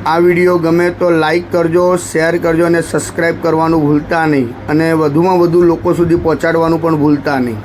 आ video गमे तो like करजो, शेर करजो और सब्सक्राइब करवानुं भूलता नहीं और वधुमां वधु लोको सुधी पहोंचाडवानुं पण भूलता नहीं।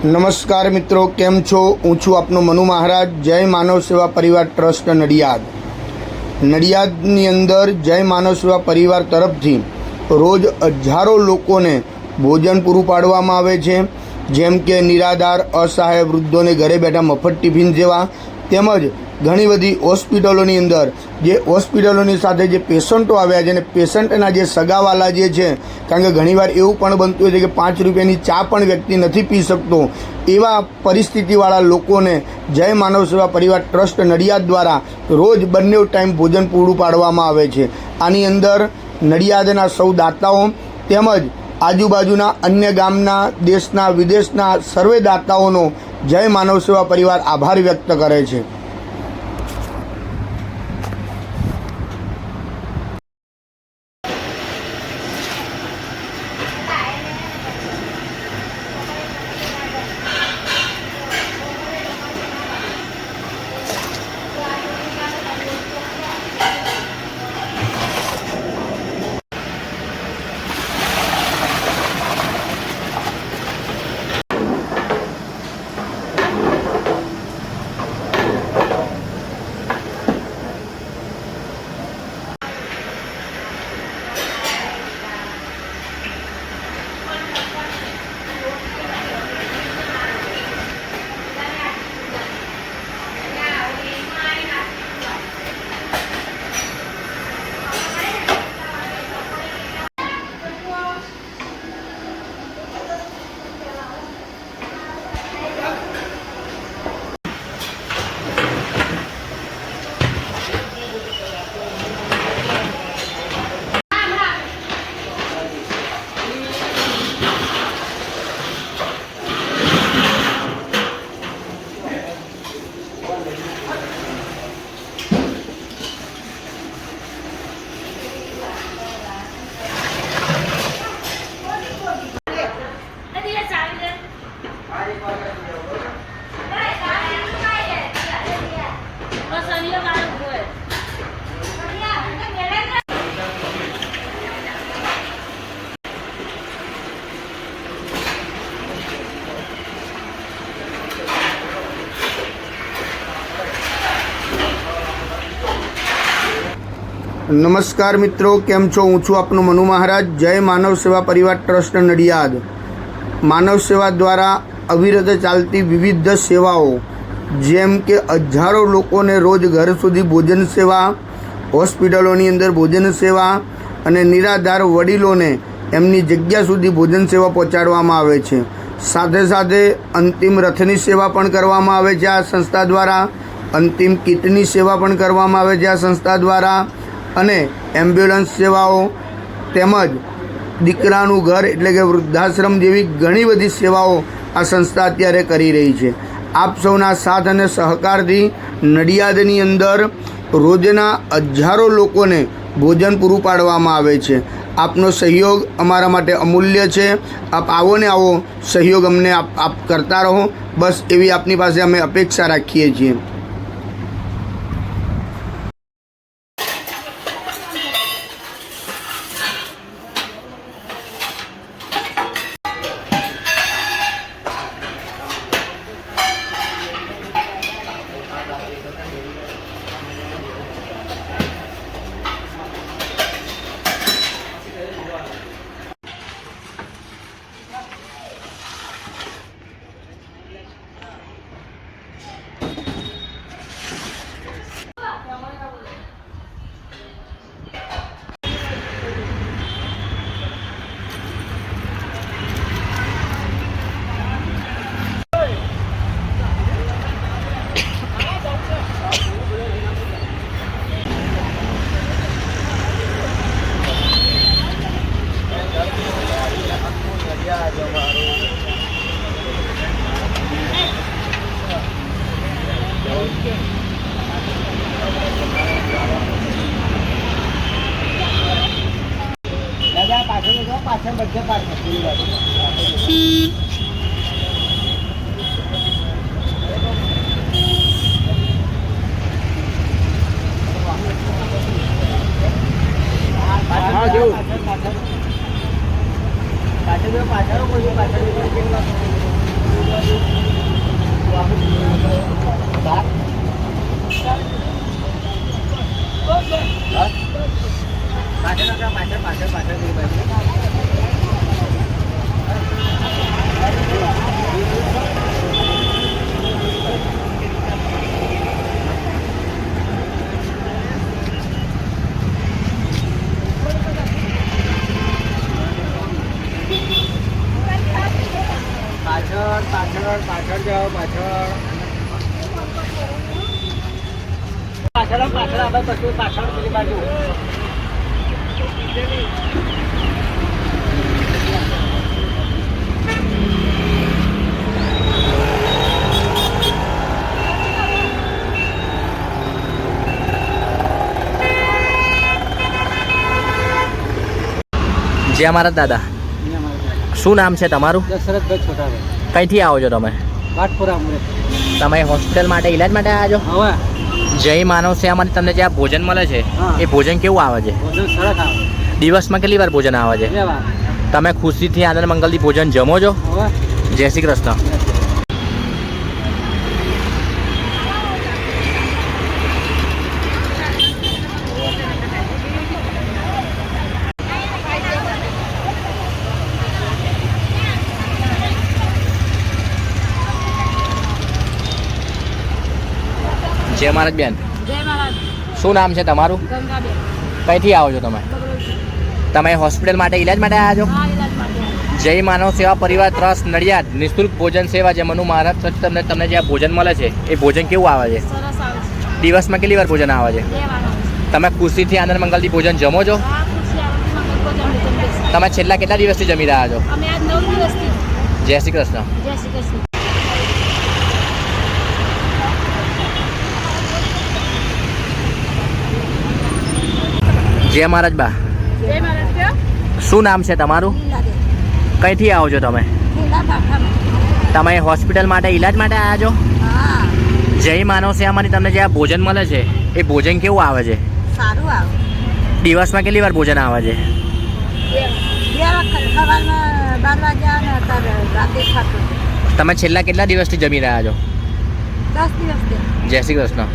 नमस्कार मित्रों, केम छो? हूँ छूँ आपनो मनु महाराज। जय मानव सेवा परिवार ट्रस्ट नडियाद। नडियादनी अंदर जय मानव सेवा परिवार तरफथी रोज हजारों लोकोने भोजन पूरुं पाडवामां आवे छे, जेम के निराधार असहाय वृद्धोने घरे बैठा मफत टिफिन जेवा, तेमज घणी बधी होस्पिटलोनी अंदर जे होस्पिटलोनी साथे जे पेशंटो आव्या छे ने पेशंटना जे सगावाला जे छे, कारण के घणीवार एवुं पण बनतुं होय छे के 5 રૂપિયાની ચા पण व्यक्ति नहीं पी सकतो, एवा परिस्थितिवाळा लोकोने जय मानव सेवा परिवार ट्रस्ट नडियाद द्वारा रोज बंने टाइम भोजन पूरुं पाडवामां आवे छे। आनी अंदर नडियादना सौ दाताओ तेमज आजुबाजुना अन्य गामना, देशना विदेशना सर्वे दाताओनो जय मानव सेवा परिवार आभार व्यक्त करे छे। नमस्कार मित्रों, केम छो? हूँ छूँ आपनो मनु महाराज। जय मानव सेवा परिवार ट्रस्ट नडियाद। मानव सेवा द्वारा अविरत चालती विविध सेवाओं, जेम के हजारों लोकोने रोज घर सुधी भोजन सेवा, होस्पिटलोनी अंदर भोजन सेवा अने निराधार वडीलोने एमनी जग्या सुधी भोजन सेवा पहोंचाडवामां आवे छे। साथे साथे अंतिम रथनी सेवा पण करवामां आवे छे आ संस्था द्वारा। अंतिम किटनी सेवा पण करवामां आवे छे आ संस्था द्वारा अने एम्ब्युलन्स सेवाओं तेमज दीकरानुं घर एटले के वृद्धाश्रम जेवी घणी बधी सेवाओं आ संस्था अत्यारे करी रही है। आप सौना साथ अने सहकारथी नडियादनी अंदर रोजना हजारों लोकोने भोजन पूरुं पाडवामां आवे छे। आपनो सहयोग अमारा माटे अमूल्य है। आप आवो ने आवो सहयोग अमने आप करता रहो, बस एवी आपनी पासे अमे अपेक्षा राखीए छीए। પાછળ જાઓ પાછળ આપણે કશું પાછળ પેલી બાજુ જય અમારા દાદા, શું નામ છે તમારું? દશરથભાઈ છોટાભાઈ. કઈથી આવો છો તમે? વાટપુરા અમરેલી. તમે હોસ્પિટલ માટે ઈલાજ માટે આવ્યા છો? હવે જય માનવ સેવામાંથી તમને જે આ ભોજન મળે છે હા. એ ભોજન કેવું આવે છે? ભોજન સરસ આવે. દિવસમાં કેટલી વાર ભોજન આવે છે? 2 વાર. તમે ખુશીથી આનંદ મંગલથી ભોજન જમો છો? હવે જય શ્રી કૃષ્ણ. જય મહારાજ બેન, જય મહારાજ. શું નામ છે તમારું? ગંગાબેન. કઈથી આવો છો તમે? બગડોથી. તમે હોસ્પિટલ માટે ઈલાજ માટે આવ્યા છો? હા, ઈલાજ માટે. જય માનવ સેવા પરિવાર ટ્રસ્ટ નડિયાદ નિઃશુલ્ક ભોજન સેવા જે મનુ મહારાજ તમને તમને જે આ ભોજન મળે છે એ ભોજન કેવું આવે છે? સરસ આવે છે. દિવસમાં કેટલી વાર ભોજન આવે છે? 2 વાર આવે છે. તમે ખુશીથી આનંદ મંગલથી ભોજન જમો છો? હા, ખુશી આવતી મંગળ ભોજન જમીએ. તમે છેલ્લા કેટલા દિવસથી જમી રહ્યા છો? અમે આજ 9 દિવસથી. જય શ્રી કૃષ્ણ. જય શ્રી કૃષ્ણ. જય મહારાજ બા, જય મહારાજ. કયો? શું નામ છે તમારું? લીલાબેન. કઈથી આવો છો તમે? લીલા પાઠામાં. તમે હોસ્પિટલ માટે ઈલાજ માટે આવ્યા છો? હા, જય માનવ સેવામાંથી તમને જે આ ભોજન મળે છે એ ભોજન કેવું આવે છે? સારું આવે. દિવસમાં કેટલી વાર ભોજન આવે છે? 2 વખત. સવારમાં 12 વાગ્યા અને અત્યારે રાતે ખાતું. તમે છેલ્લા કેટલા દિવસથી જમી રહ્યા છો? 10 દિવસ. જય શ્રી કૃષ્ણ.